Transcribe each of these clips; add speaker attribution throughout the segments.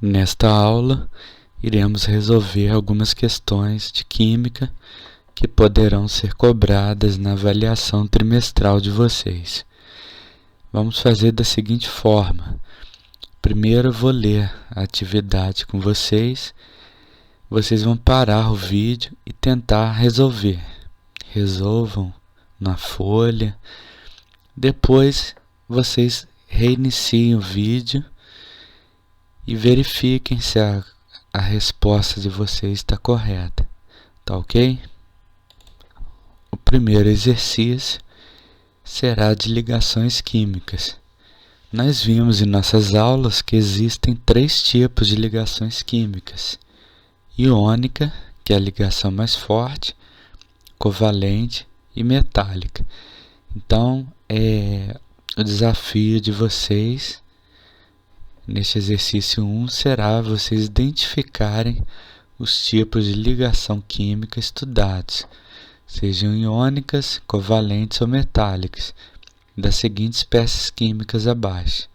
Speaker 1: Nesta aula, iremos resolver algumas questões de química que poderão ser cobradas na avaliação trimestral de vocês. Vamos fazer da seguinte forma. Primeiro eu vou ler a atividade com vocês. Vocês vão parar o vídeo e tentar resolver. Resolvam na folha. Depois vocês reiniciem o vídeo e verifiquem se a resposta de vocês está correta. Tá ok? O primeiro exercício será de ligações químicas. Nós vimos em nossas aulas que existem 3 tipos de ligações químicas. Iônica, que é a ligação mais forte, covalente e metálica. Então, o desafio de vocês neste exercício 1 será vocês identificarem os tipos de ligação química estudados, sejam iônicas, covalentes ou metálicas, das seguintes espécies químicas abaixo.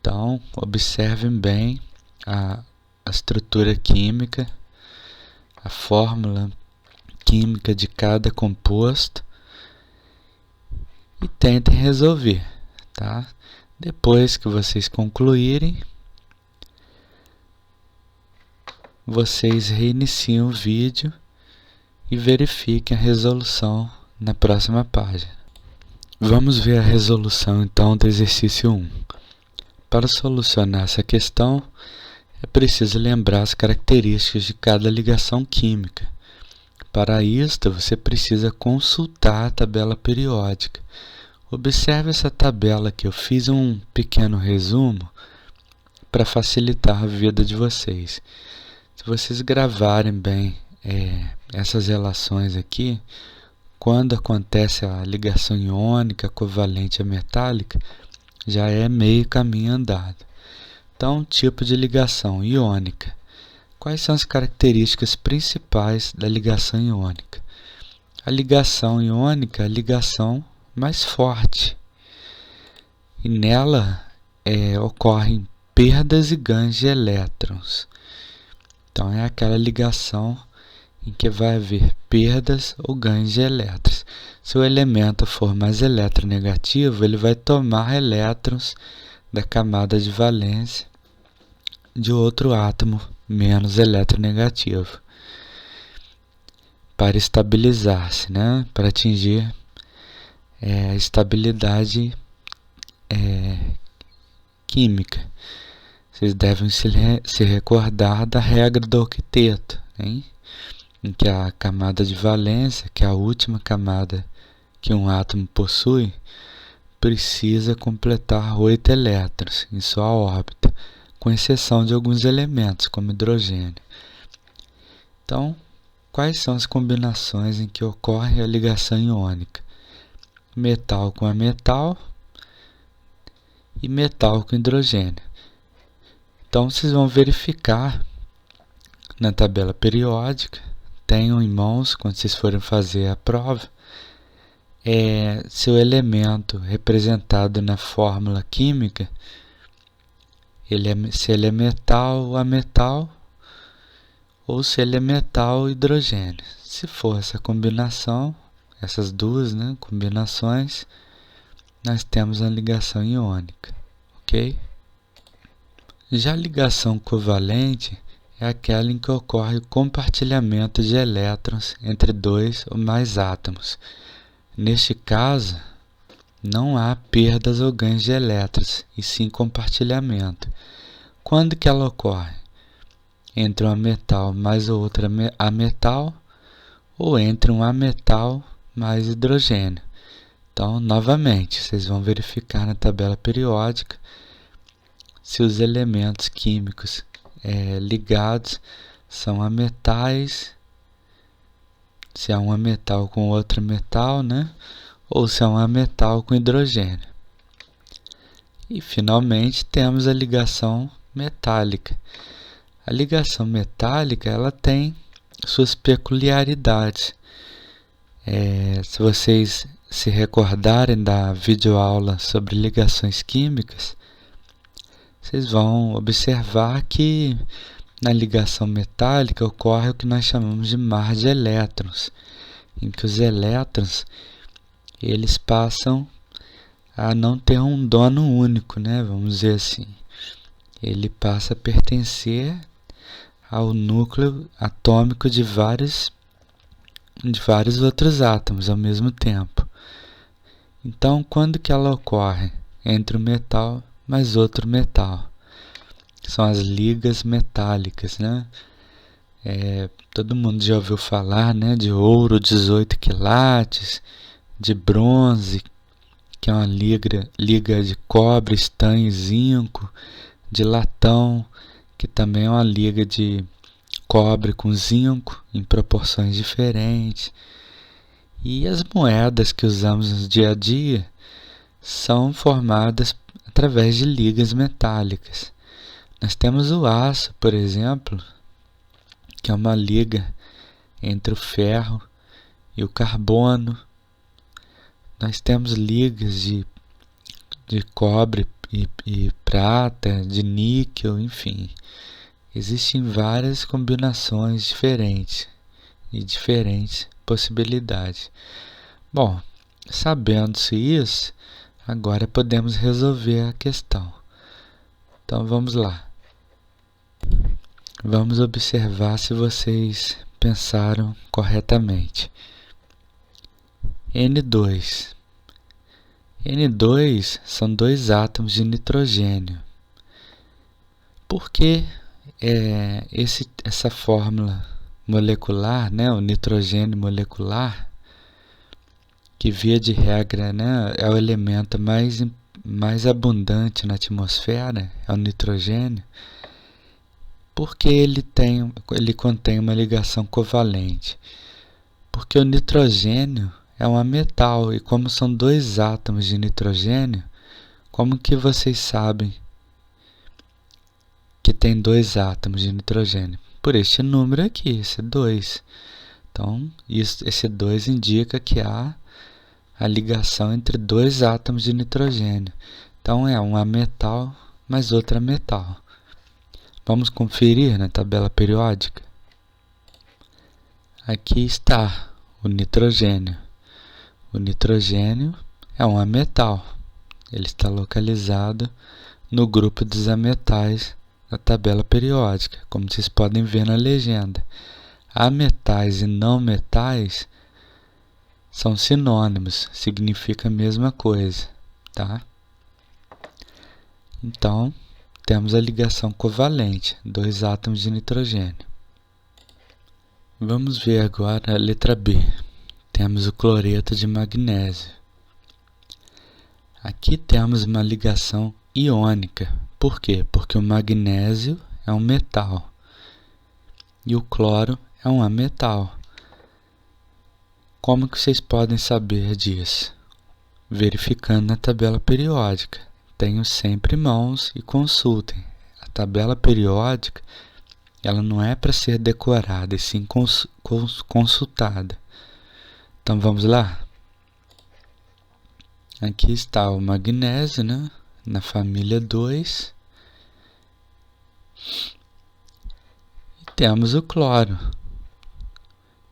Speaker 1: Então, observem bem a estrutura química, a fórmula química de cada composto e tentem resolver, tá? Depois que vocês concluírem, vocês reiniciam o vídeo e verifiquem a resolução na próxima página. Vamos ver a resolução então do exercício 1. Para solucionar essa questão, é preciso lembrar as características de cada ligação química. Para isto, você precisa consultar a tabela periódica. Observe essa tabela aqui, eu fiz um pequeno resumo para facilitar a vida de vocês. Se vocês gravarem bem essas relações aqui, quando acontece a ligação iônica, covalente e metálica, já é meio caminho andado. Então, tipo de ligação iônica. Quais são as características principais da ligação iônica? A ligação iônica é a ligação mais forte, e nela ocorrem perdas e ganhos de elétrons. Então é aquela ligação em que vai haver perdas ou ganhos de elétrons. Se o elemento for mais eletronegativo, ele vai tomar elétrons da camada de valência de outro átomo menos eletronegativo para estabilizar-se, né? Para atingir a estabilidade química. Vocês devem se recordar da regra do octeto, hein? Em que a camada de valência, que é a última camada que um átomo possui, precisa completar 8 elétrons em sua órbita, com exceção de alguns elementos, como hidrogênio. Então, quais são as combinações em que ocorre a ligação iônica? Metal com ametal e metal com hidrogênio. Então, vocês vão verificar na tabela periódica, tenham em mãos quando vocês forem fazer a prova, se o elemento representado na fórmula química, se ele é metal a metal ou se ele é metal hidrogênio. Se for essa combinação, essas duas combinações, nós temos a ligação iônica, ok? Já a ligação covalente é aquela em que ocorre o compartilhamento de elétrons entre 2 ou mais átomos. Neste caso, não há perdas ou ganhos de elétrons, e sim compartilhamento. Quando que ela ocorre? Entre um ametal mais outra ametal, ou entre um ametal mais hidrogênio. Então, novamente, vocês vão verificar na tabela periódica se os elementos químicos ligados são ametais, se é um ametal com outro metal, né? Ou se é um ametal com hidrogênio. E, finalmente, temos a ligação metálica. A ligação metálica ela tem suas peculiaridades. Se vocês se recordarem da videoaula sobre ligações químicas, vocês vão observar que na ligação metálica ocorre o que nós chamamos de mar de elétrons, em que os elétrons eles passam a não ter um dono único, né? Vamos dizer assim. Ele passa a pertencer ao núcleo atômico de vários outros átomos ao mesmo tempo. Então, quando que ela ocorre? Entre um metal mais outro metal. São as ligas metálicas, né? Todo mundo já ouviu falar, né, de ouro 18 quilates, de bronze, que é uma liga de cobre, estanho e zinco, de latão, que também é uma liga de cobre com zinco em proporções diferentes. E as moedas que usamos no dia a dia são formadas através de ligas metálicas. Nós temos o aço, por exemplo, que é uma liga entre o ferro e o carbono. Nós temos ligas de cobre e prata, de níquel, enfim. Existem várias combinações diferentes e diferentes possibilidades. Bom, sabendo-se isso, agora podemos resolver a questão. Então vamos lá. Vamos observar se vocês pensaram corretamente. N2. N2 são dois átomos de nitrogênio. Por que essa fórmula molecular, né, o nitrogênio molecular, que via de regra, né, é o elemento mais abundante na atmosfera, é o nitrogênio, porque ele contém uma ligação covalente? Porque o nitrogênio é um metal, e como são dois átomos de nitrogênio, como que vocês sabem que tem dois átomos de nitrogênio? Por este número aqui, esse 2. Então, esse 2 indica que há a ligação entre dois átomos de nitrogênio. Então, é um metal mais outro metal. Vamos conferir na tabela periódica? Aqui está o nitrogênio. O nitrogênio é um metal. Ele está localizado no grupo dos ametais da tabela periódica, como vocês podem ver na legenda. Ametais e não metais são sinônimos, significa a mesma coisa, tá? Então, temos a ligação covalente, dois átomos de nitrogênio. Vamos ver agora a letra B. Temos o cloreto de magnésio. Aqui temos uma ligação iônica. Por quê? Porque o magnésio é um metal e o cloro é um ametal. Como que vocês podem saber disso? Verificando na tabela periódica. Tenham sempre em mãos e consultem. A tabela periódica, ela não é para ser decorada, e sim consultada. Então vamos lá? Aqui está o magnésio, né, na família 2. E temos o cloro,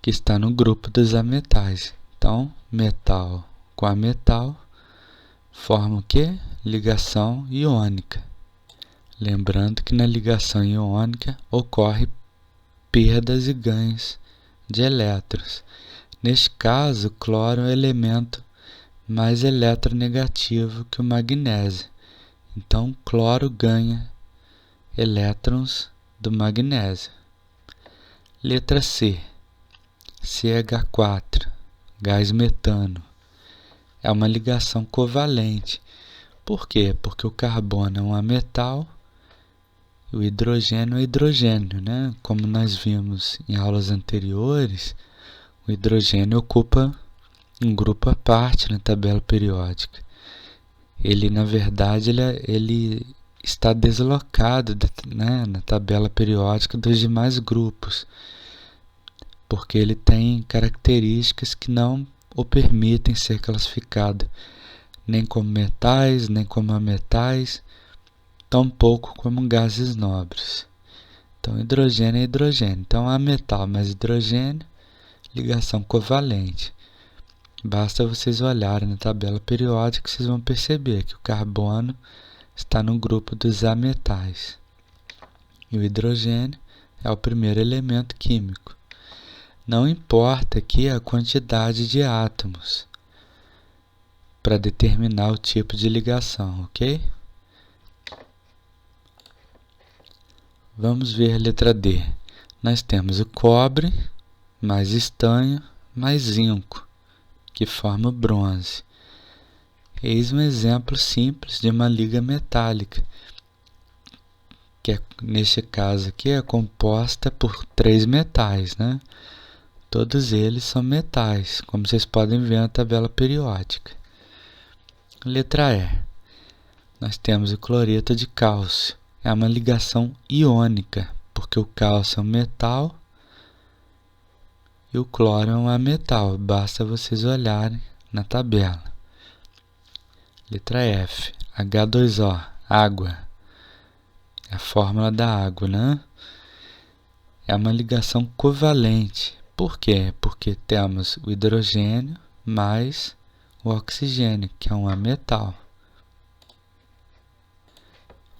Speaker 1: que está no grupo dos ametais. Então, metal com ametal forma o quê? Ligação iônica. Lembrando que na ligação iônica ocorre perdas e ganhos de elétrons. Neste caso, o cloro é o elemento mais eletronegativo que o magnésio. Então, o cloro ganha elétrons do magnésio. Letra C. CH4, gás metano. É uma ligação covalente. Por quê? Porque o carbono é um metal e o hidrogênio é hidrogênio, né? Como nós vimos em aulas anteriores, o hidrogênio ocupa um grupo à parte na tabela periódica. Ele, na verdade, ele está deslocado, né, na tabela periódica dos demais grupos, porque ele tem características que não o permitem ser classificado nem como metais, nem como ametais, tampouco como gases nobres. Então, hidrogênio é hidrogênio. Então, há metal mais hidrogênio, ligação covalente. Basta vocês olharem na tabela periódica que vocês vão perceber que o carbono está no grupo dos ametais. E o hidrogênio é o primeiro elemento químico. Não importa aqui a quantidade de átomos para determinar o tipo de ligação, ok? Vamos ver a letra D. Nós temos o cobre mais estanho mais zinco, que forma o bronze. Eis um exemplo simples de uma liga metálica, que neste caso aqui é composta por 3 metais, né? Todos eles são metais, como vocês podem ver na tabela periódica. Letra E. Nós temos o cloreto de cálcio. É uma ligação iônica, porque o cálcio é um metal e o cloro é um ametal. Basta vocês olharem na tabela. Letra F. H2O, água. É a fórmula da água, né? É uma ligação covalente. Por quê? Porque temos o hidrogênio mais o oxigênio, que é um ametal.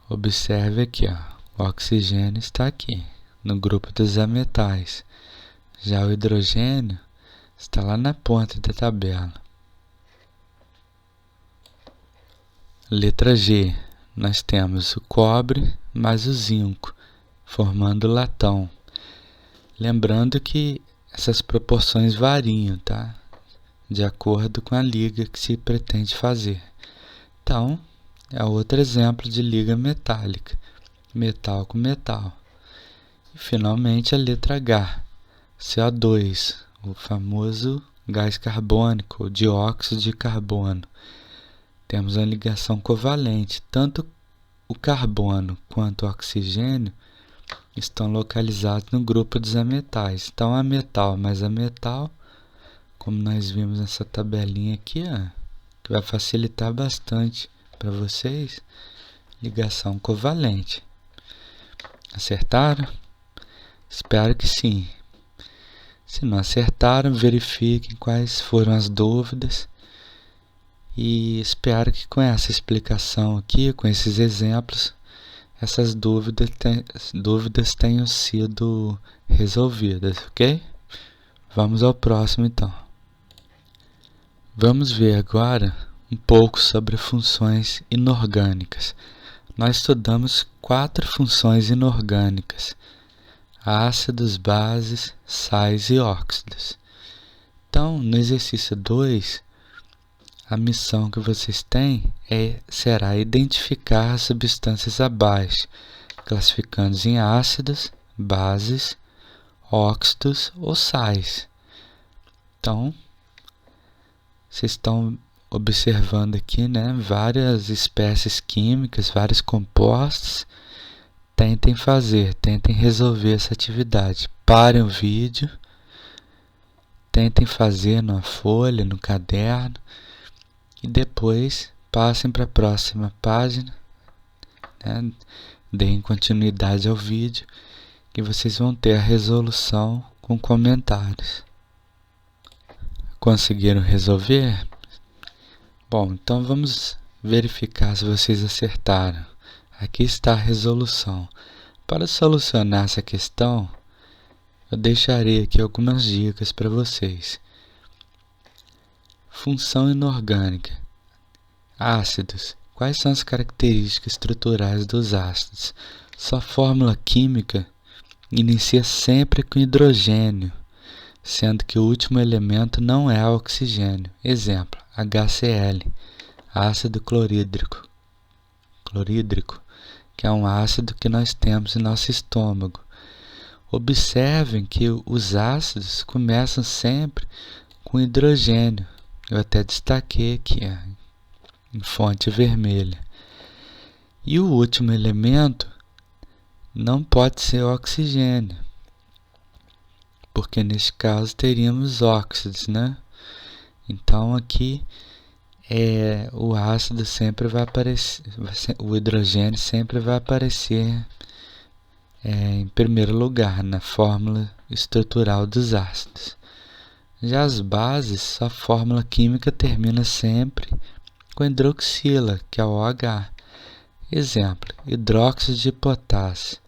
Speaker 1: Observe aqui, ó, o oxigênio está aqui, no grupo dos ametais. Já o hidrogênio está lá na ponta da tabela. Letra G. Nós temos o cobre mais o zinco, formando o latão. Lembrando que essas proporções variam, tá? De acordo com a liga que se pretende fazer. Então, é outro exemplo de liga metálica, metal com metal. E, finalmente, a letra H, CO2, o famoso gás carbônico, ou dióxido de carbono. Temos uma ligação covalente, tanto o carbono quanto o oxigênio estão localizados no grupo dos ametais. Então, ametal mais ametal, como nós vimos nessa tabelinha aqui, ó, que vai facilitar bastante para vocês, ligação covalente. Acertaram? Espero que sim. Se não acertaram, verifiquem quais foram as dúvidas. E espero que com essa explicação aqui, com esses exemplos, essas dúvidas tenham sido resolvidas, ok? Vamos ao próximo então. Vamos ver agora um pouco sobre funções inorgânicas. Nós estudamos 4 funções inorgânicas: ácidos, bases, sais e óxidos. Então, no exercício 2, a missão que vocês têm será identificar as substâncias abaixo, classificando-as em ácidos, bases, óxidos ou sais. Então, vocês estão observando aqui, né, várias espécies químicas, vários compostos. Tentem resolver essa atividade. Parem o vídeo, tentem fazer numa folha, no caderno e depois passem para a próxima página, né, deem continuidade ao vídeo que vocês vão ter a resolução com comentários. Conseguiram resolver? Bom, então vamos verificar se vocês acertaram. Aqui está a resolução. Para solucionar essa questão, eu deixarei aqui algumas dicas para vocês. Função inorgânica. Ácidos. Quais são as características estruturais dos ácidos? Sua fórmula química inicia sempre com hidrogênio, sendo que o último elemento não é o oxigênio. Exemplo, HCl, ácido clorídrico, que é um ácido que nós temos em nosso estômago. Observem que os ácidos começam sempre com hidrogênio. Eu até destaquei aqui, em fonte vermelha. E o último elemento não pode ser o oxigênio, porque neste caso teríamos óxidos, né? Então aqui o ácido sempre vai aparecer, o hidrogênio sempre vai aparecer em primeiro lugar na fórmula estrutural dos ácidos. Já as bases, sua fórmula química termina sempre com hidroxila, que é o OH. Exemplo, hidróxido de potássio.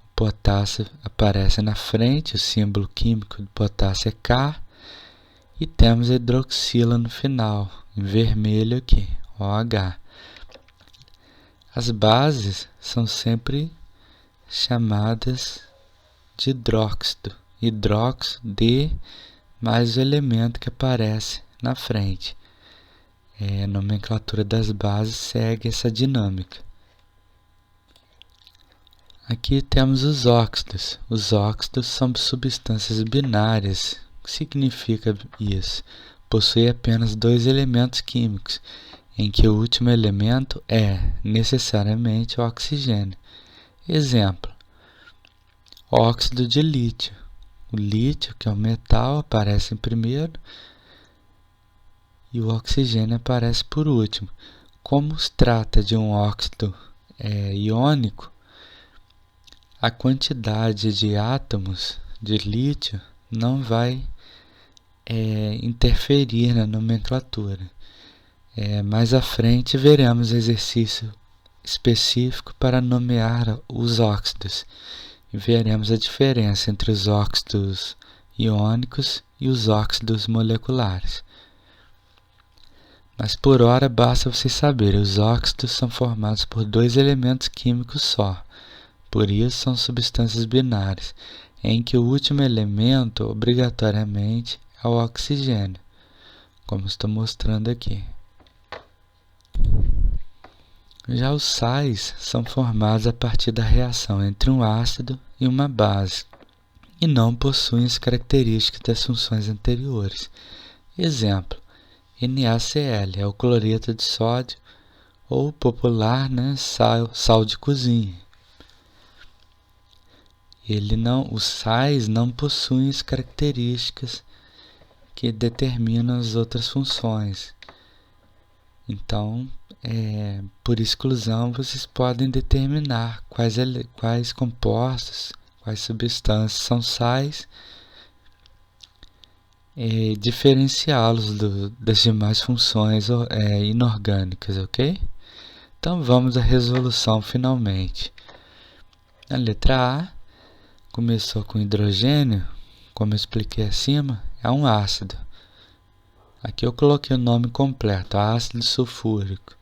Speaker 1: O potássio aparece na frente, o símbolo químico do potássio é K, e temos a hidroxila no final, em vermelho aqui, OH. As bases são sempre chamadas de hidróxido. Hidróxido de mais o elemento que aparece na frente. A nomenclatura das bases segue essa dinâmica. Aqui temos os óxidos. Os óxidos são substâncias binárias. O que significa isso? Possui apenas dois elementos químicos, em que o último elemento é necessariamente o oxigênio. Exemplo, óxido de lítio. O lítio, que é um metal, aparece em primeiro e o oxigênio aparece por último. Como se trata de um óxido iônico, a quantidade de átomos de lítio não vai interferir na nomenclatura. Mais à frente veremos exercício específico para nomear os óxidos e veremos a diferença entre os óxidos iônicos e os óxidos moleculares. Mas por hora basta você saber, os óxidos são formados por dois elementos químicos só. Por isso são substâncias binárias, em que o último elemento obrigatoriamente é o oxigênio, como estou mostrando aqui. Já os sais são formados a partir da reação entre um ácido e uma base, e não possuem as características das funções anteriores. Exemplo, NaCl é o cloreto de sódio, ou popular, sal de cozinha. Os sais não possuem as características que determinam as outras funções. Então, por exclusão, vocês podem determinar quais compostos, quais substâncias são sais e diferenciá-los das demais funções inorgânicas, ok? Então, vamos à resolução finalmente. A letra A começou com hidrogênio, como eu expliquei acima, é um ácido. Aqui eu coloquei o nome completo, ácido sulfúrico.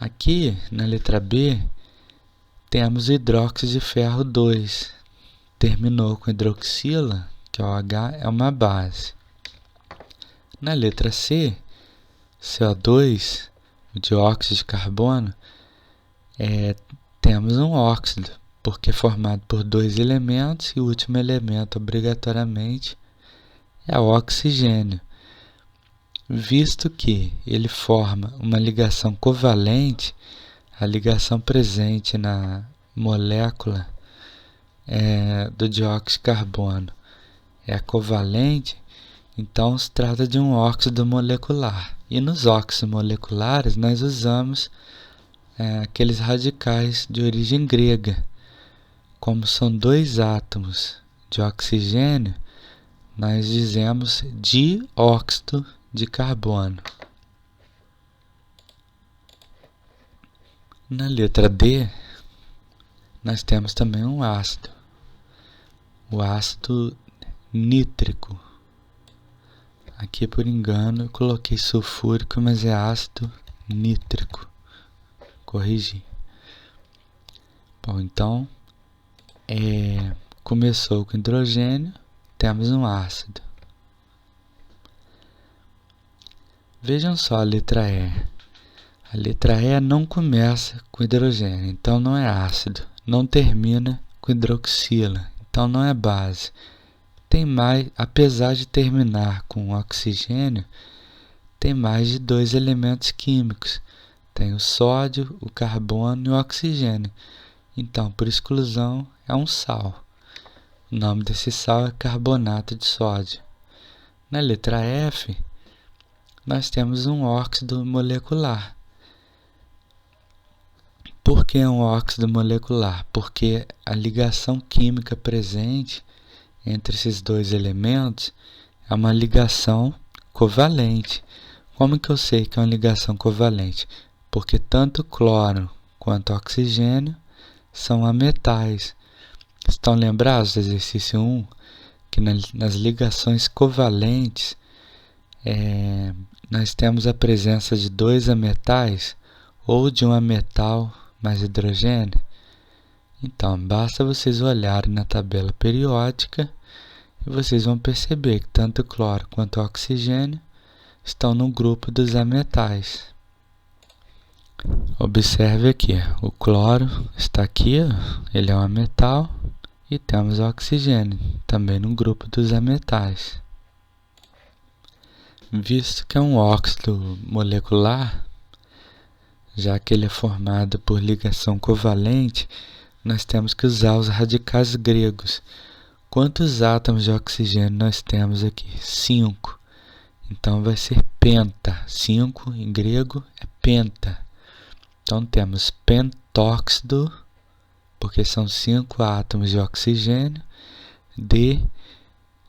Speaker 1: Aqui, na letra B, temos hidróxido de ferro 2. Terminou com hidroxila, que é o H, é uma base. Na letra C, CO2, o dióxido de carbono, temos um óxido, porque é formado por dois elementos e o último elemento, obrigatoriamente, é o oxigênio. Visto que ele forma uma ligação covalente, a ligação presente na molécula do dióxido de carbono é covalente, então se trata de um óxido molecular. E nos óxidos moleculares nós usamos aqueles radicais de origem grega. Como são dois átomos de oxigênio, nós dizemos dióxido de carbono. Na letra D, nós temos também um ácido, o ácido nítrico. Aqui, por engano, eu coloquei sulfúrico, mas é ácido nítrico. Corrigi. Bom, então, começou com hidrogênio, temos um ácido. Vejam só a letra E. A letra E não começa com hidrogênio, então não é ácido. Não termina com hidroxila, então não é base. Apesar de terminar com oxigênio, tem mais de dois elementos químicos. Tem o sódio, o carbono e o oxigênio. Então, por exclusão, é um sal. O nome desse sal é carbonato de sódio. Na letra F, nós temos um óxido molecular. Por que um óxido molecular? Porque a ligação química presente entre esses dois elementos é uma ligação covalente. Como que eu sei que é uma ligação covalente? Porque tanto cloro quanto oxigênio são ametais. Estão lembrados do exercício 1? Que nas ligações covalentes nós temos a presença de dois ametais ou de um ametal mais hidrogênio. Então, basta vocês olharem na tabela periódica e vocês vão perceber que tanto cloro quanto oxigênio estão no grupo dos ametais. Observe aqui, o cloro está aqui, ele é um ametal, e temos o oxigênio, também no grupo dos ametais. Visto que é um óxido molecular, já que ele é formado por ligação covalente, nós temos que usar os radicais gregos. Quantos átomos de oxigênio nós temos aqui? 5. Então vai ser penta. 5 em grego é penta. Então temos pentóxido, porque são 5 átomos de oxigênio, de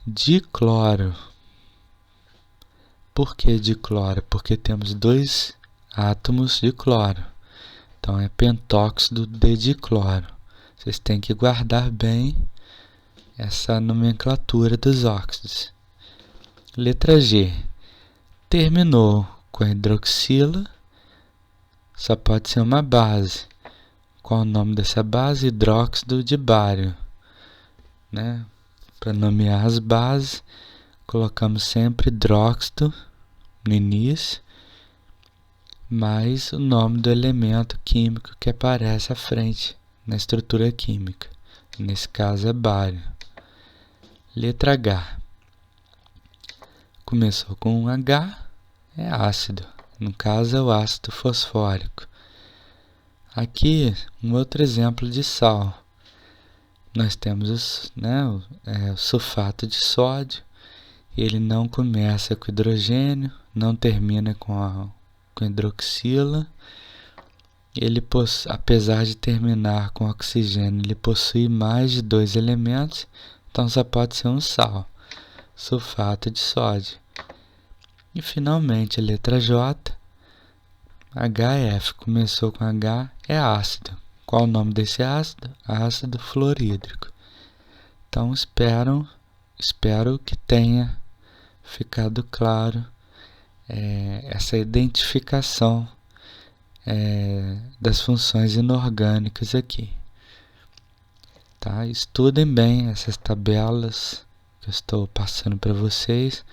Speaker 1: dicloro. Por que dicloro? Porque temos 2 átomos de cloro. Então é pentóxido de dicloro. Vocês têm que guardar bem essa nomenclatura dos óxidos. Letra G. Terminou com a hidroxila, só pode ser uma base. Qual o nome dessa base? Hidróxido de bário. Né? Para nomear as bases, colocamos sempre hidróxido no início, mais o nome do elemento químico que aparece à frente na estrutura química. Nesse caso é bário. Letra H. Começou com um H, é ácido. No caso é o ácido fosfórico. Aqui, um outro exemplo de sal. Nós temos o sulfato de sódio. Ele não começa com hidrogênio, não termina com hidroxila. Ele apesar de terminar com oxigênio, ele possui mais de 2 elementos, então só pode ser um sal, sulfato de sódio. E finalmente a letra J, HF, começou com H, é ácido. Qual o nome desse ácido? Ácido fluorídrico. Então espero que tenha ficado claro essa identificação das funções inorgânicas aqui. Tá? Estudem bem essas tabelas que eu estou passando para vocês,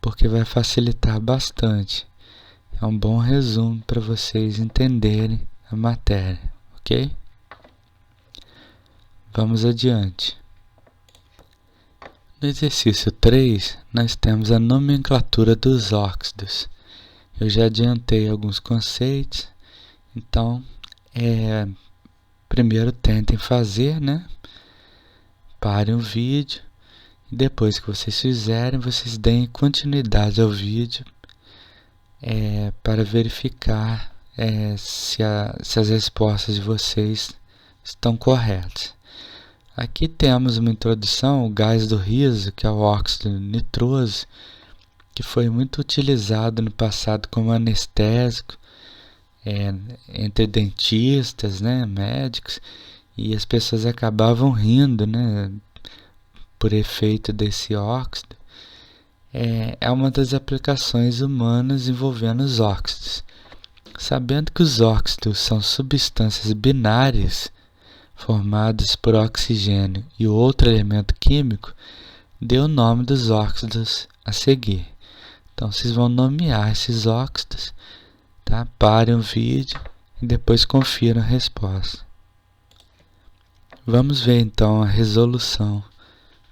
Speaker 1: porque vai facilitar bastante. É um bom resumo para vocês entenderem a matéria, ok? Vamos adiante. No exercício 3, nós temos a nomenclatura dos óxidos. Eu já adiantei alguns conceitos, então primeiro tentem fazer, Parem o vídeo e depois que vocês fizerem, vocês deem continuidade ao vídeo para verificar se as respostas de vocês estão corretas. Aqui temos uma introdução, o gás do riso, que é o óxido nitroso, que foi muito utilizado no passado como anestésico entre dentistas, médicos, e as pessoas acabavam rindo, por efeito desse óxido. É uma das aplicações humanas envolvendo os óxidos. Sabendo que os óxidos são substâncias binárias formadas por oxigênio e outro elemento químico, dê o nome dos óxidos a seguir. Então vocês vão nomear esses óxidos, tá? Parem o vídeo e depois confiram a resposta. Vamos ver então a resolução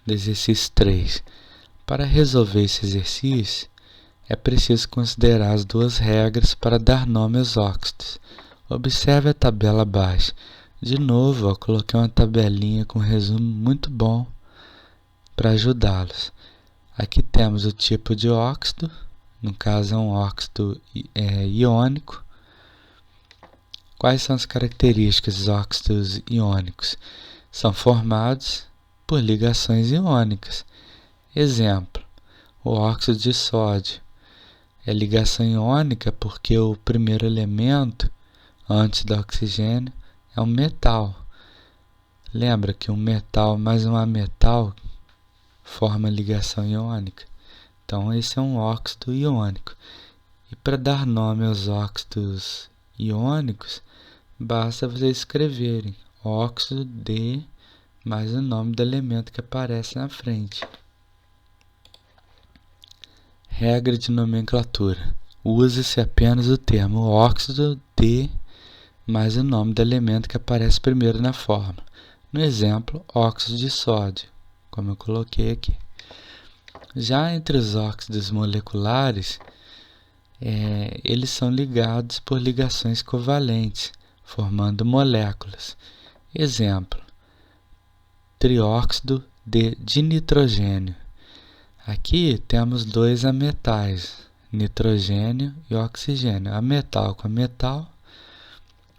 Speaker 1: do exercício 3. Para resolver esse exercício, é preciso considerar as 2 regras para dar nome aos óxidos. Observe a tabela abaixo. De novo, eu coloquei uma tabelinha com resumo muito bom para ajudá-los. Aqui temos o tipo de óxido no caso é um óxido iônico. Quais são as características dos óxidos iônicos? São formados por ligações iônicas. Exemplo, o óxido de sódio é ligação iônica porque o primeiro elemento, antes do oxigênio, é um metal. Lembra que um metal mais um ametal forma ligação iônica. Então, esse é um óxido iônico. E para dar nome aos óxidos iônicos, basta vocês escreverem óxido de mais o nome do elemento que aparece na frente. Regra de nomenclatura. Usa-se apenas o termo óxido de mais o nome do elemento que aparece primeiro na fórmula. No exemplo, óxido de sódio, como eu coloquei aqui. Já entre os óxidos moleculares, eles são ligados por ligações covalentes, formando moléculas. Exemplo, trióxido de dinitrogênio. Aqui temos dois ametais, nitrogênio e oxigênio. Ametal com ametal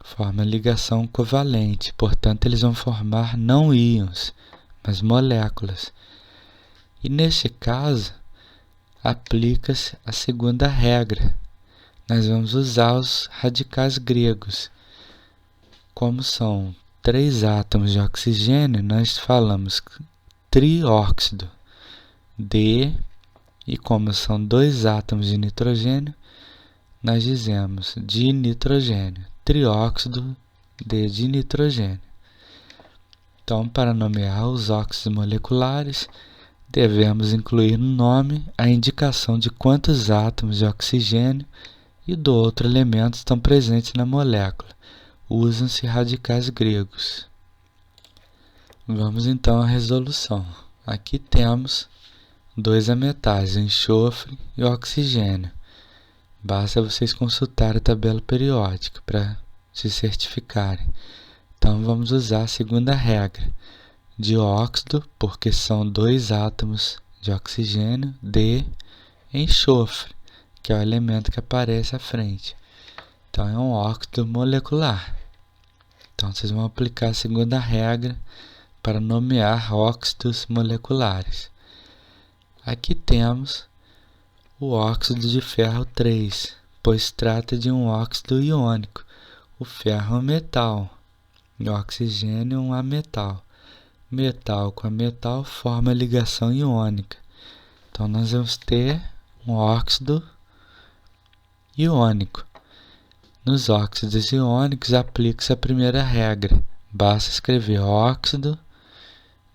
Speaker 1: forma ligação covalente, portanto eles vão formar não íons, mas moléculas. E neste caso, aplica-se a segunda regra. Nós vamos usar os radicais gregos. Como são 3 átomos de oxigênio, nós falamos trióxido de, e como são 2 átomos de nitrogênio, nós dizemos dinitrogênio, trióxido de dinitrogênio. Então, para nomear os óxidos moleculares, devemos incluir no nome a indicação de quantos átomos de oxigênio e do outro elemento estão presentes na molécula. Usam-se radicais gregos. Vamos então à resolução. Aqui temos 2 ametais, enxofre e oxigênio. Basta vocês consultar a tabela periódica para se certificarem. Então vamos usar a segunda regra. Dióxido, porque são 2 átomos de oxigênio, de enxofre, que é o elemento que aparece à frente. Então é um óxido molecular. Então vocês vão aplicar a segunda regra para nomear óxidos moleculares. Aqui temos o óxido de ferro 3, pois trata de um óxido iônico. O ferro é um metal e o oxigênio é um ametal. Metal com metal forma ligação iônica. Então nós vamos ter um óxido iônico. Nos óxidos iônicos aplica-se a primeira regra. Basta escrever óxido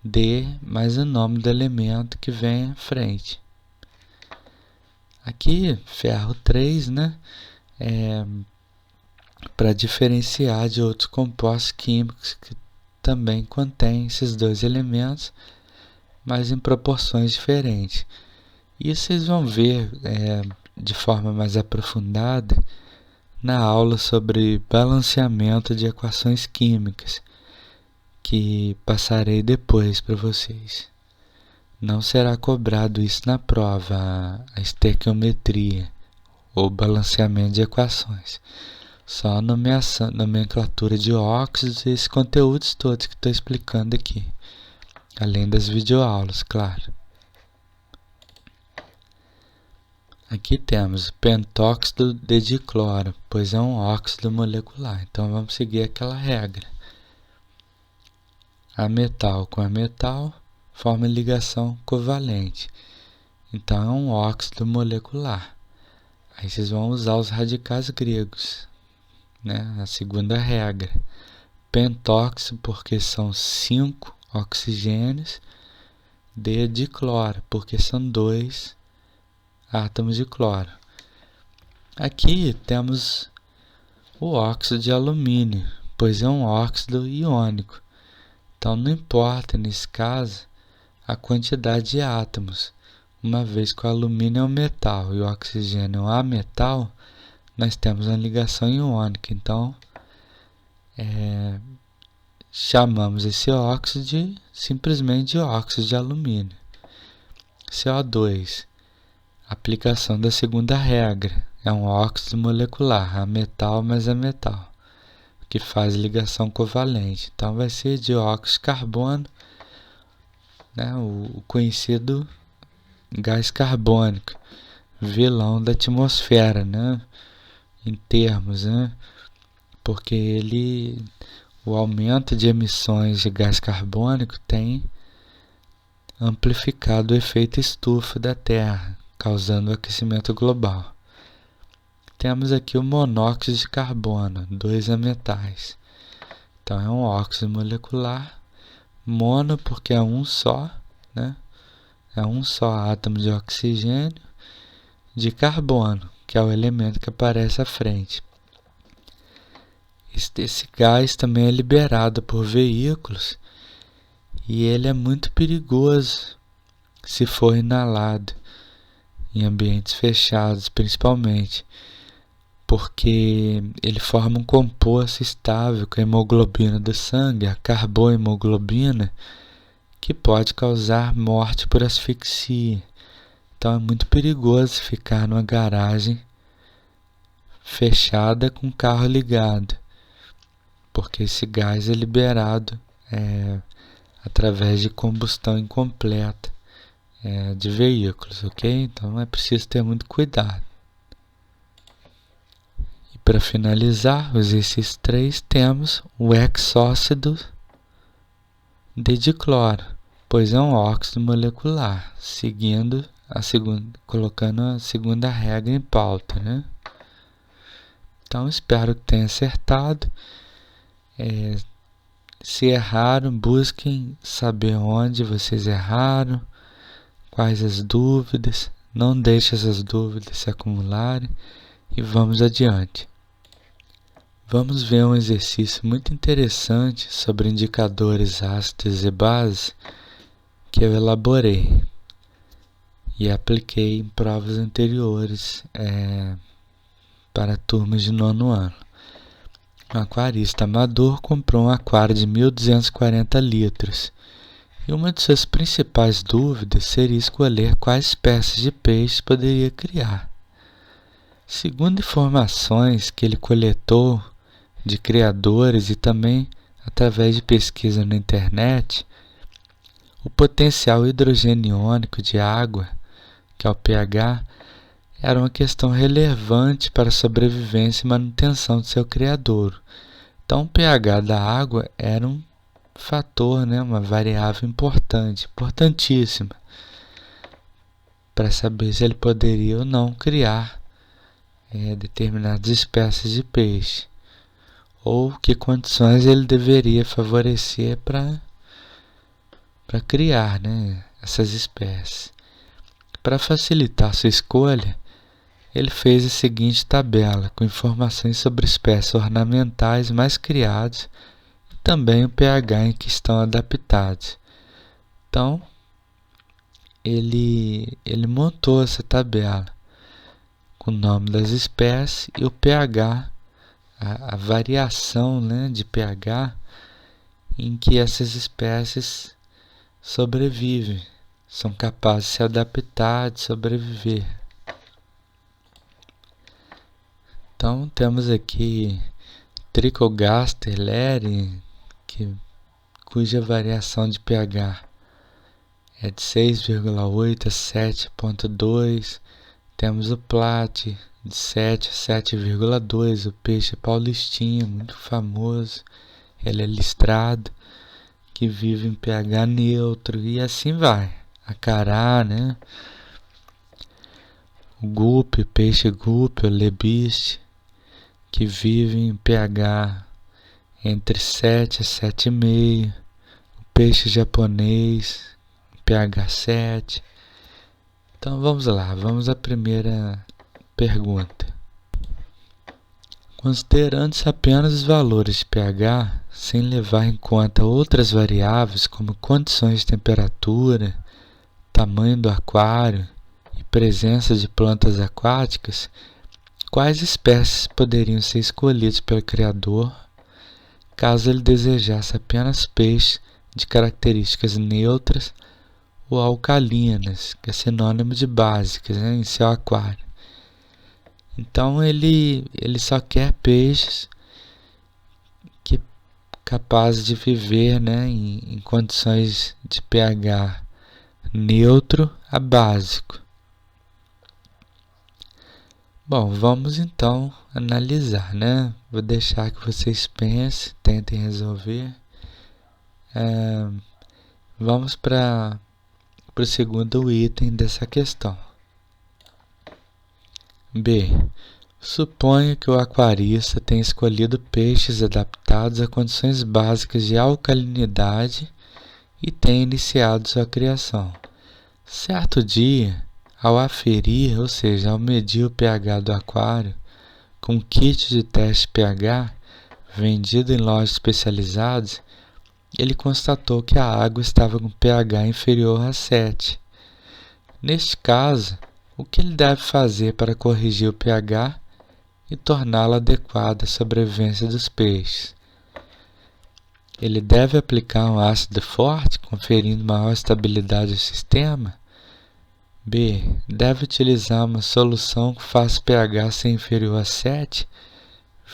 Speaker 1: de mais o nome do elemento que vem à frente. Aqui, ferro 3, né? Para diferenciar de outros compostos químicos que também contêm esses 2 elementos, mas em proporções diferentes. E vocês vão ver de forma mais aprofundada na aula sobre balanceamento de equações químicas, que passarei depois para vocês. Não será cobrado isso na prova, a estequiometria, ou balanceamento de equações. Só a nomenclatura de óxidos e esses conteúdos todos que estou explicando aqui. Além das videoaulas, claro. Aqui temos pentóxido de dicloro, pois é um óxido molecular. Então vamos seguir aquela regra. Ametal com ametal forma ligação covalente. Então é um óxido molecular. Aí vocês vão usar os radicais gregos, né? A segunda regra. Pentóxido porque são 5 oxigênios, de dicloro porque são 2 átomos de cloro. Aqui temos o óxido de alumínio, pois é um óxido iônico. Então não importa nesse caso a quantidade de átomos, uma vez que o alumínio é um metal e o oxigênio é um ametal, nós temos uma ligação iônica. Então chamamos esse óxido simplesmente de óxido de alumínio. CO2, aplicação da segunda regra. É um óxido molecular, a metal mais a metal, que faz ligação covalente. Então vai ser dióxido de carbono, né, o conhecido gás carbônico, vilão da atmosfera, né, em termos, né, porque o aumento de emissões de gás carbônico tem amplificado o efeito estufa da Terra, causando o aquecimento global. Temos aqui o monóxido de carbono, 2 ametais. Então é um óxido molecular, mono porque é um só, né? É um só átomo de oxigênio, de carbono, que é o elemento que aparece à frente. Esse gás também é liberado por veículos e ele é muito perigoso se for inalado em ambientes fechados, principalmente, porque ele forma um composto estável com a hemoglobina do sangue, a carbohemoglobina, que pode causar morte por asfixia. Então é muito perigoso ficar numa garagem fechada com o carro ligado, porque esse gás é liberado através de combustão incompleta de veículos, ok? Então é preciso ter muito cuidado. E para finalizar o exercício 3, temos o hexóxido de dicloro, pois é um óxido molecular, colocando a segunda regra em pauta, né? Então espero que tenha acertado. Se erraram, busquem saber onde vocês erraram, quais as dúvidas. Não deixe essas dúvidas se acumularem e vamos adiante. Vamos ver um exercício muito interessante sobre indicadores ácidos e bases que eu elaborei e apliquei em provas anteriores para turmas de 9º ano. Um aquarista amador comprou um aquário de 1.240 litros e uma de suas principais dúvidas seria escolher quais espécies de peixes poderia criar. Segundo informações que ele coletou de criadores e também através de pesquisa na internet, o potencial hidrogeniônico de água, que é o pH, era uma questão relevante para a sobrevivência e manutenção do seu criadouro. Então, o pH da água era um fator, né, uma variável importantíssima, para saber se ele poderia ou não criar determinadas espécies de peixe, ou que condições ele deveria favorecer para criar, né, essas espécies. Para facilitar sua escolha, ele fez a seguinte tabela, com informações sobre espécies ornamentais mais criadas e também o pH em que estão adaptados. Então, ele montou essa tabela com o nome das espécies e o pH, a variação, né, de pH em que essas espécies sobrevivem, são capazes de se adaptar, de sobreviver. Então temos aqui Trichogaster leri, cuja variação de pH é de 6,8 a 7,2. Temos o Plate de 7 a 7,2, o peixe paulistinho, muito famoso. Ele é listrado, que vive em pH neutro e assim vai. Acará, né? O gupe, peixe gupe, o lebiste, que vive em pH entre 7 a 7,5. O peixe japonês, pH 7. Então vamos lá, vamos à primeira pergunta. Considerando-se apenas os valores de pH, sem levar em conta outras variáveis como condições de temperatura, tamanho do aquário e presença de plantas aquáticas, quais espécies poderiam ser escolhidas pelo criador caso ele desejasse apenas peixes de características neutras ou alcalinas, que é sinônimo de básicas, né, em seu aquário. Então ele só quer peixes que capazes de viver, né, em condições de pH neutro a básico. Bom, vamos então analisar, né? Vou deixar que vocês pensem, tentem resolver. Vamos para o segundo item dessa questão. B. Suponha que o aquarista tenha escolhido peixes adaptados a condições básicas de alcalinidade e tenha iniciado sua criação. Certo dia, ao aferir, ou seja, ao medir o pH do aquário com kit de teste pH vendido em lojas especializadas, ele constatou que a água estava com pH inferior a 7. Neste caso, o que ele deve fazer para corrigir o pH e torná-lo adequado à sobrevivência dos peixes? Ele deve aplicar um ácido forte, conferindo maior estabilidade ao sistema? B. Deve utilizar uma solução que faça pH ser inferior a 7,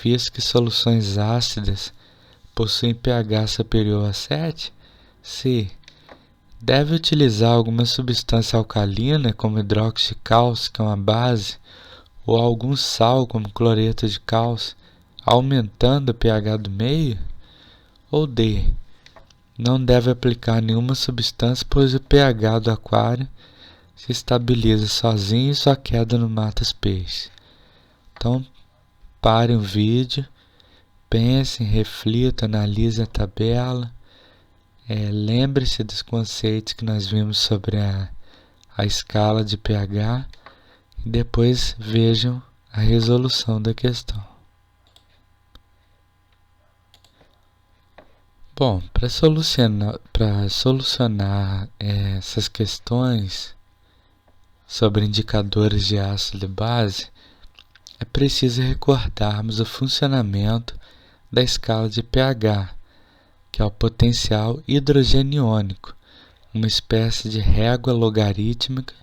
Speaker 1: visto que soluções ácidas possuem pH superior a 7? C. Deve utilizar alguma substância alcalina, como hidróxido de cálcio, que é uma base, ou algum sal, como cloreto de cálcio, aumentando o pH do meio? Ou D. Não deve aplicar nenhuma substância, pois o pH do aquário se estabiliza sozinho e sua queda não mata os peixes. Então, parem o vídeo, pensem, reflitam, analisem a tabela, lembre-se dos conceitos que nós vimos sobre a escala de pH e depois vejam a resolução da questão. Bom, para solucionar essas questões sobre indicadores de ácido e base, é preciso recordarmos o funcionamento da escala de pH, que é o potencial hidrogeniônico, uma espécie de régua logarítmica.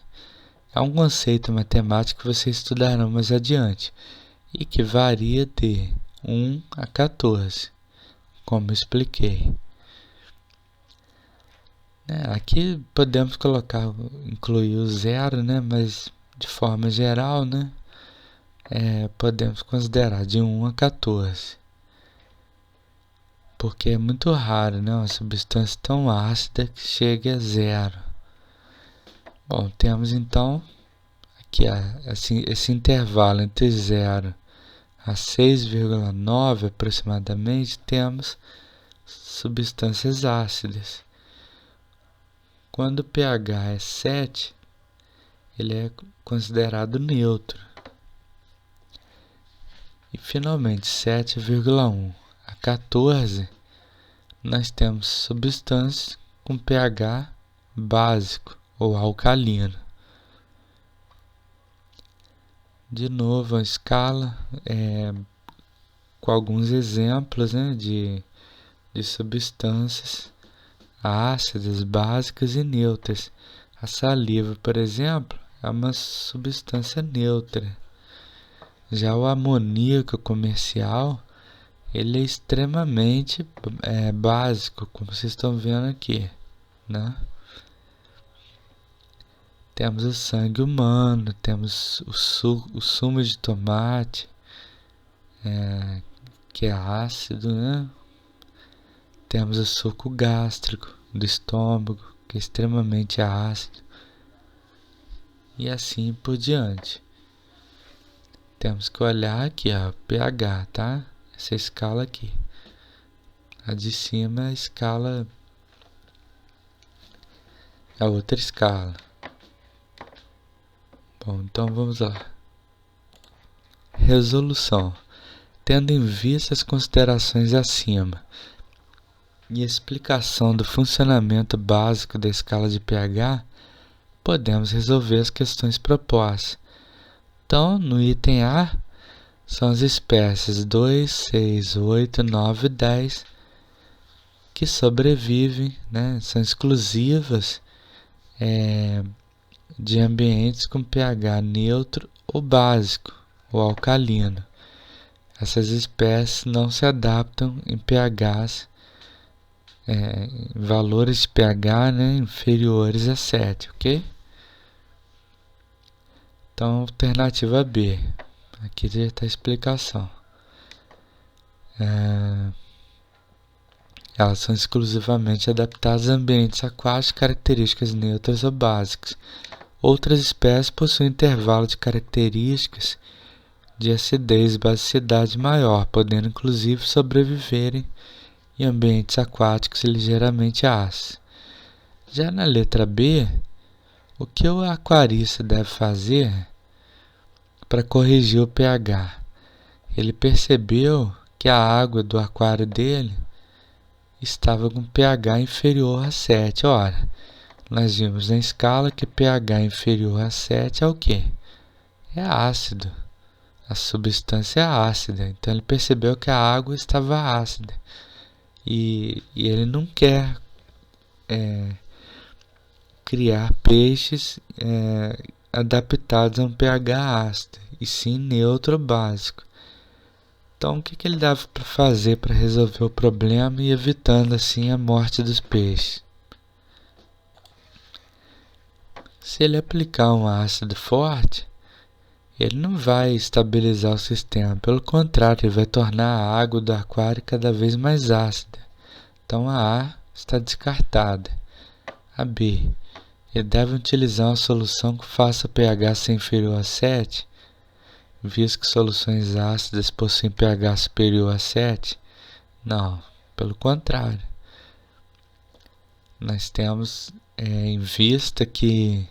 Speaker 1: É um conceito matemático que vocês estudarão mais adiante e que varia de 1 a 14, como expliquei. Aqui podemos incluir o zero, né? Mas de forma geral, né? Podemos considerar de 1 a 14. Porque é muito raro, né? Uma substância tão ácida que chegue a zero. Bom, temos então aqui esse intervalo entre 0 a 6,9 aproximadamente, temos substâncias ácidas. Quando o pH é 7, ele é considerado neutro. E finalmente 7,1 a 14, nós temos substâncias com pH básico ou alcalino. De novo a escala com alguns exemplos, né, de substâncias ácidas, básicas e neutras. A saliva, por exemplo, é uma substância neutra. Já o amoníaco comercial, ele é extremamente básico, como vocês estão vendo aqui, né? Temos o sangue humano, temos o sumo de tomate, que é ácido, né? Temos o suco gástrico do estômago, que é extremamente ácido, e assim por diante. Temos que olhar aqui, ó, pH, tá? Essa escala aqui. A de cima é a escala, a outra escala. Bom, então vamos lá. Resolução. Tendo em vista as considerações acima e a explicação do funcionamento básico da escala de pH, podemos resolver as questões propostas. Então, no item A, são as espécies 2, 6, 8, 9 e 10 que sobrevivem, né, são exclusivas de ambientes com pH neutro ou básico ou alcalino. Essas espécies não se adaptam em pHs, em valores de pH, né, inferiores a 7, ok? Então, alternativa B. Aqui já está a explicação. Elas são exclusivamente adaptadas a ambientes aquáticos de características neutras ou básicas. Outras espécies possuem intervalo de características de acidez e basicidade maior, podendo inclusive sobreviverem em ambientes aquáticos ligeiramente ácidos. Já na letra B, o que o aquarista deve fazer para corrigir o pH? Ele percebeu que a água do aquário dele estava com pH inferior a 7. Ora, nós vimos na escala que pH inferior a 7 é o quê? É ácido. A substância é ácida. Então ele percebeu que a água estava ácida. E ele não quer criar peixes adaptados a um pH ácido, e sim neutro ou básico. Então, o que ele deve fazer para resolver o problema e evitando assim a morte dos peixes? Se ele aplicar um ácido forte, ele não vai estabilizar o sistema, pelo contrário, ele vai tornar a água do aquário cada vez mais ácida. Então a A está descartada. A B, ele deve utilizar uma solução que faça o pH ser inferior a 7, visto que soluções ácidas possuem pH superior a 7? Não, pelo contrário. Nós temos em vista que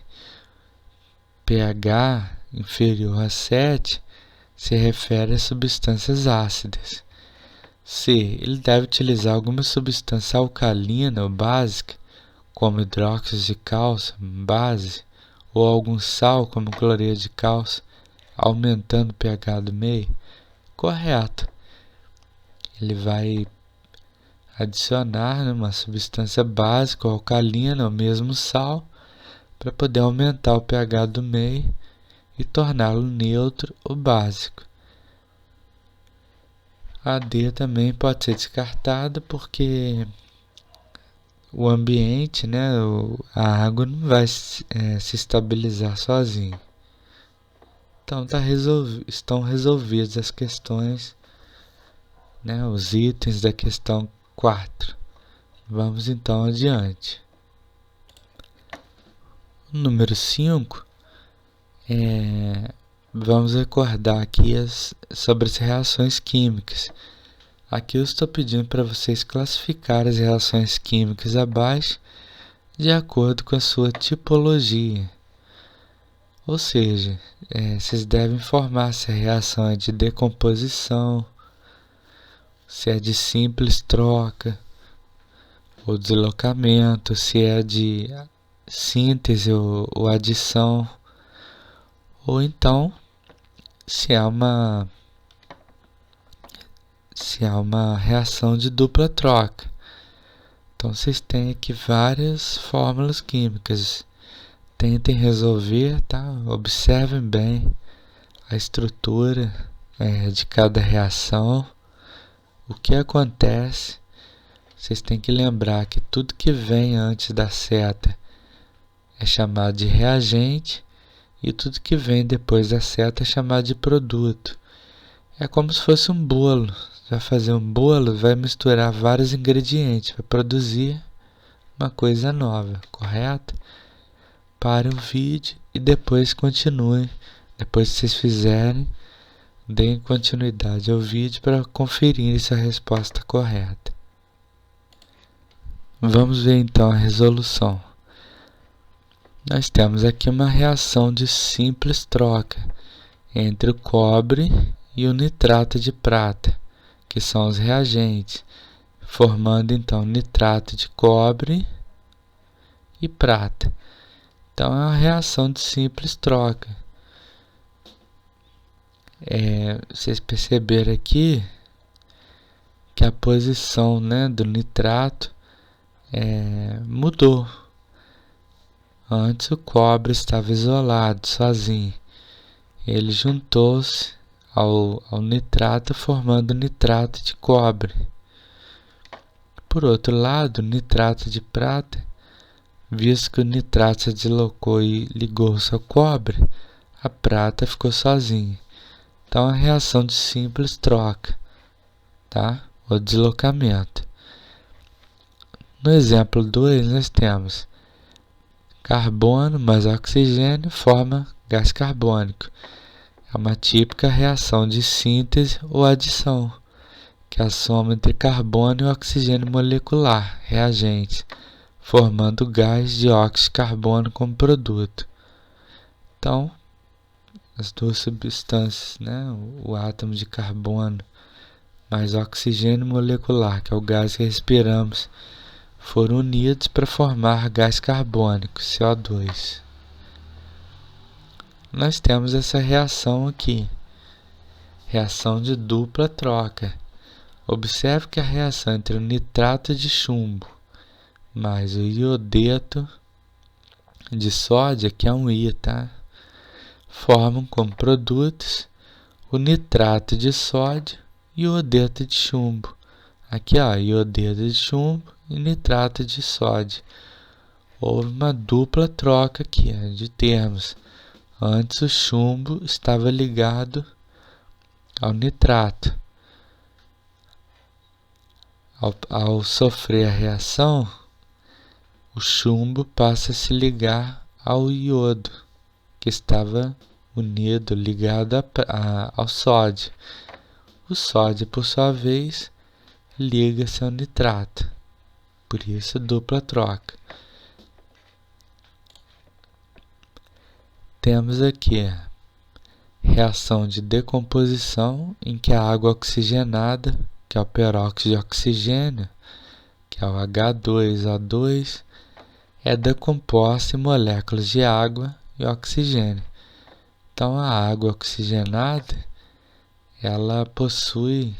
Speaker 1: pH inferior a 7 se refere a substâncias ácidas. C, ele deve utilizar alguma substância alcalina ou básica, como hidróxido de cálcio, base, ou algum sal, como cloreto de cálcio, aumentando o pH do meio? Correto. Ele vai adicionar uma substância básica ou alcalina, ou mesmo sal, para poder aumentar o pH do meio e torná-lo neutro ou básico. A D também pode ser descartada porque o ambiente, né, a água não vai se estabilizar sozinho. Então estão resolvidas as questões, né, os itens da questão 4. Vamos então adiante. Número 5. Vamos recordar aqui sobre as reações químicas. Aqui eu estou pedindo para vocês classificar as reações químicas abaixo de acordo com a sua tipologia. Ou seja, vocês devem informar se a reação é de decomposição, se é de simples troca ou deslocamento, se é de síntese ou adição, ou então se há uma reação de dupla troca. Então vocês têm aqui várias fórmulas químicas. Tentem resolver, tá? Observem bem a estrutura de cada reação. O que acontece? Vocês têm que lembrar que tudo que vem antes da seta é chamado de reagente, e tudo que vem depois da seta é chamado de produto. É como se fosse um bolo. Você vai fazer um bolo, vai misturar vários ingredientes, vai produzir uma coisa nova, correto? Pare o vídeo e depois continue. Depois que vocês fizerem, deem continuidade ao vídeo para conferir se a resposta está correta. Vamos ver então a resolução. Nós temos aqui uma reação de simples troca entre o cobre e o nitrato de prata, que são os reagentes, formando então nitrato de cobre e prata. Então é uma reação de simples troca. Vocês perceberam aqui que a posição, né, do nitrato mudou. Antes o cobre estava isolado, sozinho. Ele juntou-se ao nitrato, formando nitrato de cobre. Por outro lado, o nitrato de prata, visto que o nitrato se deslocou e ligou-se ao cobre, a prata ficou sozinha. Então, a reação de simples troca, tá? O deslocamento. No exemplo 2, nós temos carbono mais oxigênio forma gás carbônico. É uma típica reação de síntese ou adição, que é a soma entre carbono e oxigênio molecular, reagente, formando gás dióxido de carbono como produto. Então, as duas substâncias, né, o átomo de carbono mais oxigênio molecular, que é o gás que respiramos, foram unidos para formar gás carbônico, CO2. Nós temos essa reação aqui, reação de dupla troca. Observe que a reação entre o nitrato de chumbo mais o iodeto de sódio, que é um I, tá? Formam como produtos o nitrato de sódio e o iodeto de chumbo. Aqui, ó, iodeto de chumbo e nitrato de sódio. Houve uma dupla troca aqui, ó, de termos. Antes o chumbo estava ligado ao nitrato. Ao sofrer a reação, o chumbo passa a se ligar ao iodo, que estava unido, ligado ao sódio. O sódio, por sua vez, liga-se ao nitrato. Por isso, dupla troca. Temos aqui a reação de decomposição, em que a água oxigenada, que é o peróxido de oxigênio, que é o H2O2, é decomposta em moléculas de água e oxigênio. Então, a água oxigenada, ela possui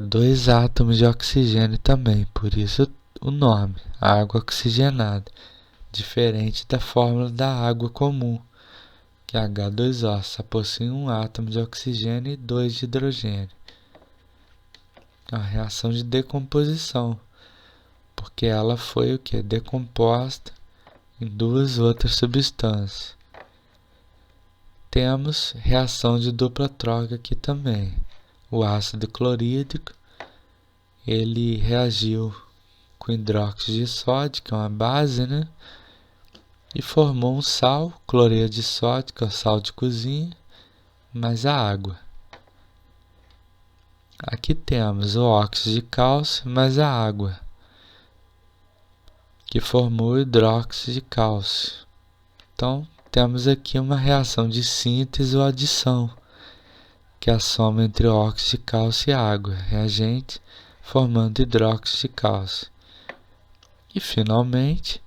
Speaker 1: 2 átomos de oxigênio também, por isso o nome, água oxigenada, diferente da fórmula da água comum, que é H2O, só possui 1 átomo de oxigênio e 2 de hidrogênio. É uma reação de decomposição, porque ela foi o que? Decomposta em 2 outras substâncias. Temos reação de dupla troca aqui também. O ácido clorídrico, ele reagiu com hidróxido de sódio, que é uma base, né? E formou um sal, cloreto de sódio, que é o sal de cozinha, mais a água. Aqui temos o óxido de cálcio mais a água, que formou o hidróxido de cálcio. Então, temos aqui uma reação de síntese ou adição, que é a soma entre o óxido de cálcio e água, reagente, formando hidróxido de cálcio. E, finalmente,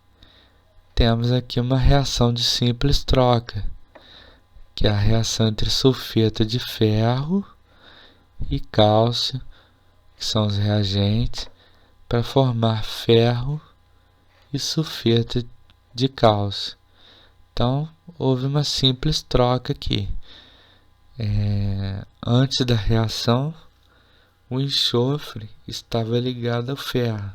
Speaker 1: temos aqui uma reação de simples troca, que é a reação entre sulfeto de ferro e cálcio, que são os reagentes, para formar ferro e sulfeto de cálcio. Então, houve uma simples troca aqui. Antes da reação, o enxofre estava ligado ao ferro.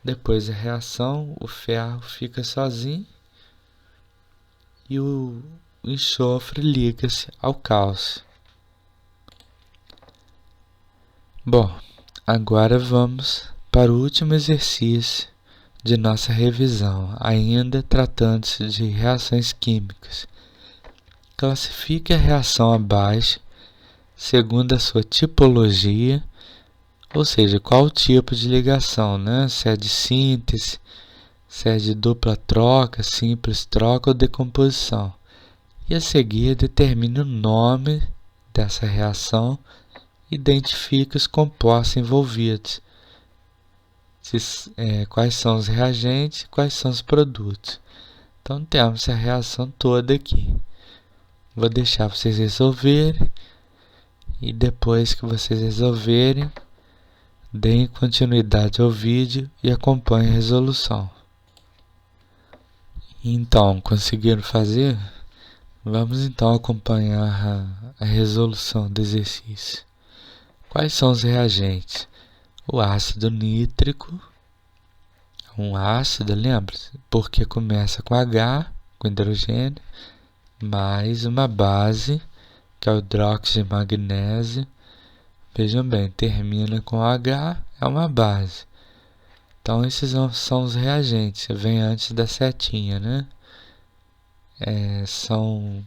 Speaker 1: Depois da reação, o ferro fica sozinho e o enxofre liga-se ao cálcio. Bom, agora vamos para o último exercício de nossa revisão, ainda tratando-se de reações químicas. Classifique a reação abaixo segundo a sua tipologia, ou seja, qual o tipo de ligação, né? Se é de síntese, se é de dupla troca, simples troca ou decomposição. E a seguir determine o nome dessa reação e identifique os compostos envolvidos. Quais são os reagentes e quais são os produtos. Então temos essa reação toda aqui. Vou deixar vocês resolverem e depois que vocês resolverem, deem continuidade ao vídeo e acompanhem a resolução. Então, conseguiram fazer? Vamos então acompanhar a resolução do exercício. Quais são os reagentes? O ácido nítrico, um ácido, lembra-se? Porque começa com H, com hidrogênio, mais uma base, que é o hidróxido de magnésio. Vejam bem, termina com H, é uma base. Então, esses são os reagentes, vem antes da setinha, né? São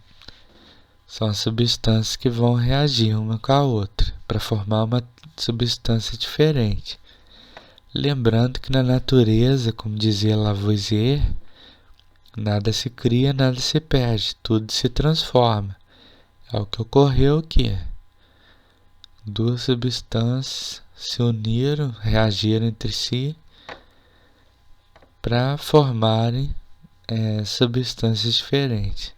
Speaker 1: as substâncias que vão reagir uma com a outra para formar uma substância diferente. Lembrando que na natureza, como dizia Lavoisier, nada se cria, nada se perde, tudo se transforma. É o que ocorreu aqui. Duas substâncias se uniram, reagiram entre si para formarem substâncias diferentes.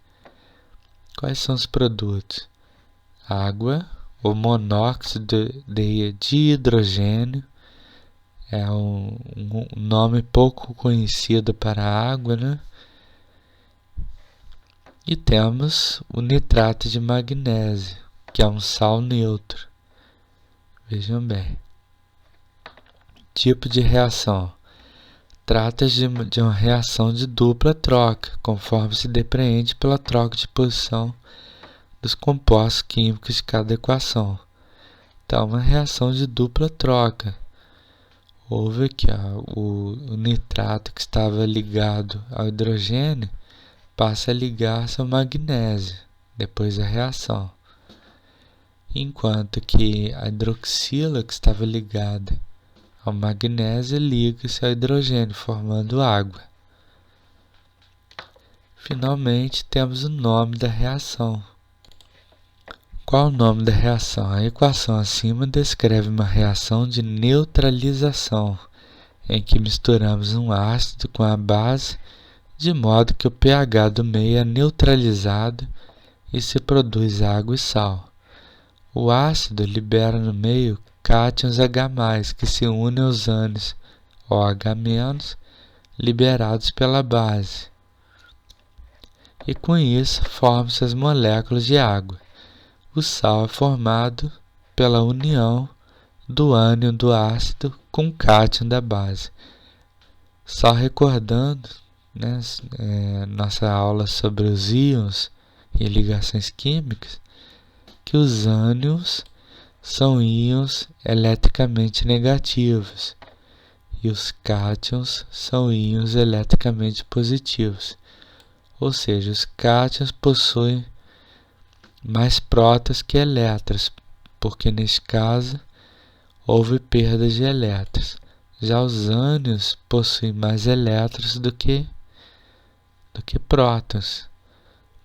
Speaker 1: Quais são os produtos? Água, o monóxido de hidrogênio, é um nome pouco conhecido para a água, né? E temos o nitrato de magnésio, que é um sal neutro. Vejam bem. Tipo de reação. Trata-se de uma reação de dupla troca, conforme se depreende pela troca de posição dos compostos químicos de cada equação. Então, uma reação de dupla troca. Houve aqui o nitrato que estava ligado ao hidrogênio passa a ligar-se ao magnésio, depois da reação. Enquanto que a hidroxila que estava ligada ao magnésio liga-se ao hidrogênio, formando água. Finalmente, temos o nome da reação. Qual o nome da reação? A equação acima descreve uma reação de neutralização, em que misturamos um ácido com a base, de modo que o pH do meio é neutralizado e se produz água e sal. O ácido libera no meio cátions H+, que se unem aos ânions OH-, liberados pela base. E com isso formam-se as moléculas de água. O sal é formado pela união do ânion do ácido com o cátion da base. Só recordando, nossa aula sobre os íons e ligações químicas, que os ânions são íons eletricamente negativos e os cátions são íons eletricamente positivos. Ou seja, os cátions possuem mais prótons que elétrons, porque neste caso houve perda de elétrons. Já os ânions possuem mais elétrons do que prótons,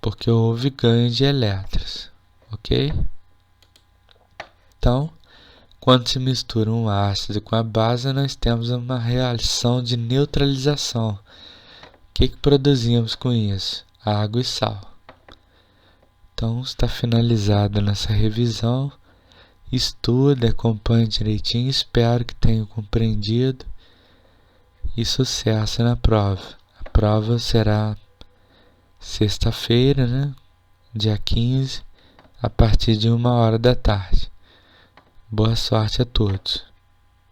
Speaker 1: porque houve ganho de elétrons, ok? Então, quando se mistura um ácido com a base, nós temos uma reação de neutralização. O que produzimos com isso? Água e sal. Então, está finalizada nossa revisão. Estude, acompanhe direitinho. Espero que tenham compreendido. E sucesso na prova. A prova será sexta-feira, dia 15, a partir de 1h da tarde. Boa sorte a todos.